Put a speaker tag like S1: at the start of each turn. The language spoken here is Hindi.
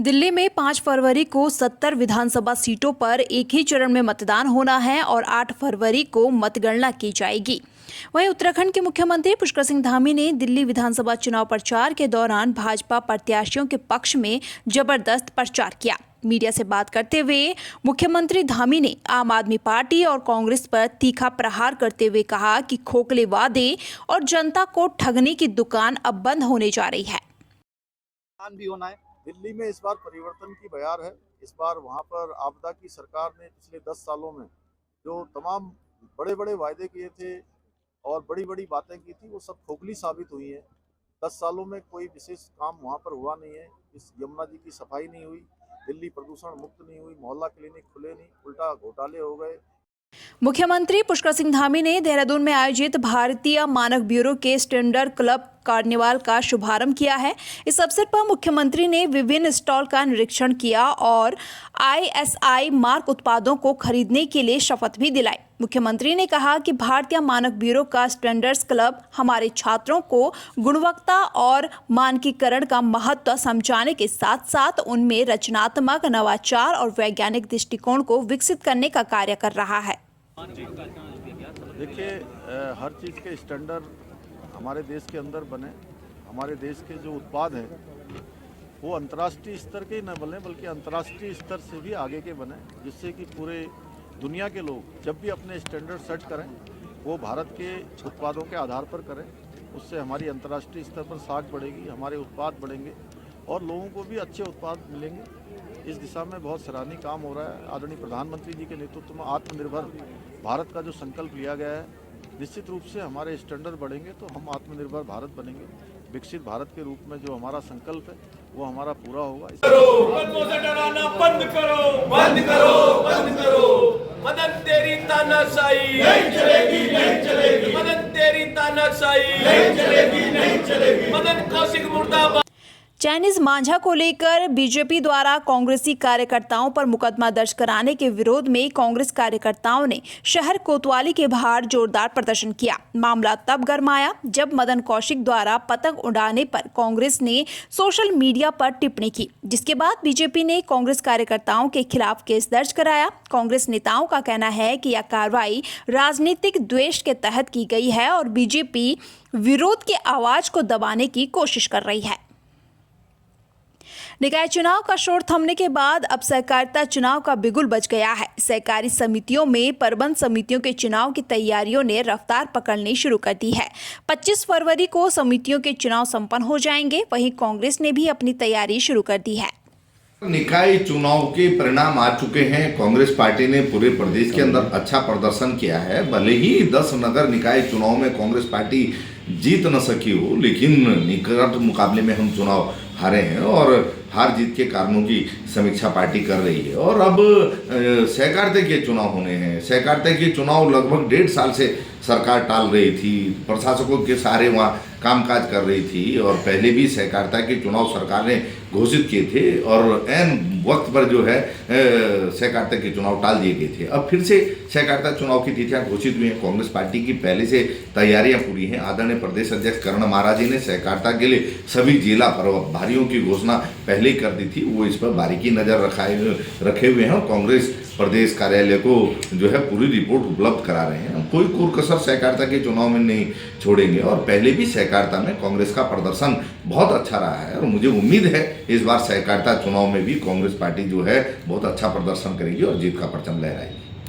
S1: दिल्ली में 5 फरवरी को 70 विधानसभा सीटों पर एक ही चरण में मतदान होना है और 8 फरवरी को मतगणना की जाएगी। वहीं उत्तराखंड के मुख्यमंत्री पुष्कर सिंह धामी ने दिल्ली विधानसभा चुनाव प्रचार के दौरान भाजपा प्रत्याशियों के पक्ष में जबरदस्त प्रचार किया। मीडिया से बात करते हुए मुख्यमंत्री धामी ने आम आदमी पार्टी और कांग्रेस पर तीखा प्रहार करते हुए कहा कि खोखले वादे और जनता को ठगने की दुकान अब बंद होने जा रही है।
S2: भी होना है। दिल्ली में इस बार परिवर्तन की बयार है। इस बार वहां पर आपदा की सरकार ने पिछले 10 सालों में जो तमाम बड़े बड़े वायदे किए थे और बड़ी बड़ी बातें की थी, वो सब खोखली साबित हुई है। 10 सालों में कोई विशेष काम वहां पर हुआ नहीं है। इस यमुना जी की सफाई नहीं हुई, दिल्ली प्रदूषण मुक्त नहीं हुई, मोहल्ला क्लिनिक खुले नहीं, उल्टा घोटाले हो गए।
S1: मुख्यमंत्री पुष्कर सिंह धामी ने देहरादून में आयोजित भारतीय मानक ब्यूरो के स्टैंडर्ड क्लब कार्निवाल का शुभारंभ किया है। इस अवसर पर मुख्यमंत्री ने विभिन्न स्टॉल का निरीक्षण किया और ISI मार्क उत्पादों को खरीदने के लिए शपथ भी दिलाई। मुख्यमंत्री ने कहा कि भारतीय मानक ब्यूरो का स्टैंडर्ड्स क्लब हमारे छात्रों को गुणवत्ता और मानकीकरण का महत्व समझाने के साथ साथ उनमें रचनात्मक, नवाचार और वैज्ञानिक दृष्टिकोण को विकसित करने का कार्य कर रहा है।
S2: देखिए, हर चीज़ के स्टैंडर्ड हमारे देश के अंदर बने। हमारे देश के जो उत्पाद हैं वो अंतर्राष्ट्रीय स्तर के न बने बल्कि अंतर्राष्ट्रीय स्तर से भी आगे के बने, जिससे कि पूरे दुनिया के लोग जब भी अपने स्टैंडर्ड सेट करें वो भारत के उत्पादों के आधार पर करें। उससे हमारी अंतर्राष्ट्रीय स्तर पर साख बढ़ेगी, हमारे उत्पाद बढ़ेंगे और लोगों को भी अच्छे उत्पाद मिलेंगे। इस दिशा में बहुत सराहनीय काम हो रहा है। आदरणीय प्रधानमंत्री जी के नेतृत्व में आत्मनिर्भर भारत का जो संकल्प लिया गया है, निश्चित रूप से हमारे स्टैंडर्ड बढ़ेंगे तो हम आत्मनिर्भर भारत बनेंगे। विकसित भारत के रूप में जो हमारा संकल्प है वो हमारा पूरा होगा।
S3: कदमों से डराना बंद करो, बंद करो, बंद करो। मदन तेरी तानाशाही नहीं चलेगी, नहीं चलेगी। मदन तेरी तानाशाही नहीं चलेगी, नहीं चलेगी। मदन कौशिक मुर्दाबाद।
S1: चाइनीज मांझा को लेकर बीजेपी द्वारा कांग्रेसी कार्यकर्ताओं पर मुकदमा दर्ज कराने के विरोध में कांग्रेस कार्यकर्ताओं ने शहर कोतवाली के बाहर जोरदार प्रदर्शन किया। मामला तब गरमाया जब मदन कौशिक द्वारा पतंग उड़ाने पर कांग्रेस ने सोशल मीडिया पर टिप्पणी की, जिसके बाद बीजेपी ने कांग्रेस कार्यकर्ताओं के खिलाफ केस दर्ज कराया। कांग्रेस नेताओं का कहना है कि यह कार्रवाई राजनीतिक द्वेष के तहत की गई है और बीजेपी विरोध की आवाज को दबाने की कोशिश कर रही है। निकाय चुनाव का शोर थमने के बाद अब सहकारिता चुनाव का बिगुल बज गया है। सहकारी समितियों में प्रबंध समितियों के चुनाव की तैयारियों ने रफ्तार पकड़नी शुरू कर दी है। 25 फरवरी को समितियों के चुनाव संपन्न हो जाएंगे। वहीं कांग्रेस ने भी अपनी तैयारी शुरू कर दी है।
S4: निकाय चुनाव के परिणाम आ चुके हैं। कांग्रेस पार्टी ने पूरे प्रदेश के अंदर अच्छा प्रदर्शन किया है। भले ही 10 नगर निकाय चुनाव में कांग्रेस पार्टी जीत न सकी हो, लेकिन निकट मुकाबले में हम चुनाव हारे हैं और हार जीत के कारणों की समीक्षा पार्टी कर रही है। और अब सहकारिता के चुनाव होने हैं। सहकारिता के चुनाव लगभग 1.5 साल से सरकार टाल रही थी, प्रशासकों के सहारे वहाँ कामकाज कर रही थी और पहले भी सहकारिता के चुनाव सरकार ने घोषित किए थे और ऐन वक्त पर जो है सहकारिता के चुनाव टाल दिए गए थे। अब फिर से सहकारिता चुनाव की तिथियां घोषित हुई हैं। कांग्रेस पार्टी की पहले से तैयारियां पूरी हैं। आदरणीय प्रदेश अध्यक्ष कर्ण महाराज जी ने सहकारिता के लिए सभी जिला प्रभारियों की घोषणा पहले ही कर दी थी। वो इस पर बारीकी नज़र रखे हुए हैं और कांग्रेस प्रदेश कार्यालय को जो है पूरी रिपोर्ट उपलब्ध करा रहे हैं। हम कोई कुरकसर सहकारिता के चुनाव में नहीं छोड़ेंगे और पहले भी सहकारिता में कांग्रेस का प्रदर्शन बहुत अच्छा रहा है और मुझे उम्मीद है इस बार सहकारिता चुनाव में भी कांग्रेस पार्टी जो है बहुत अच्छा प्रदर्शन करेगी और जीत का परचम लहराएगी।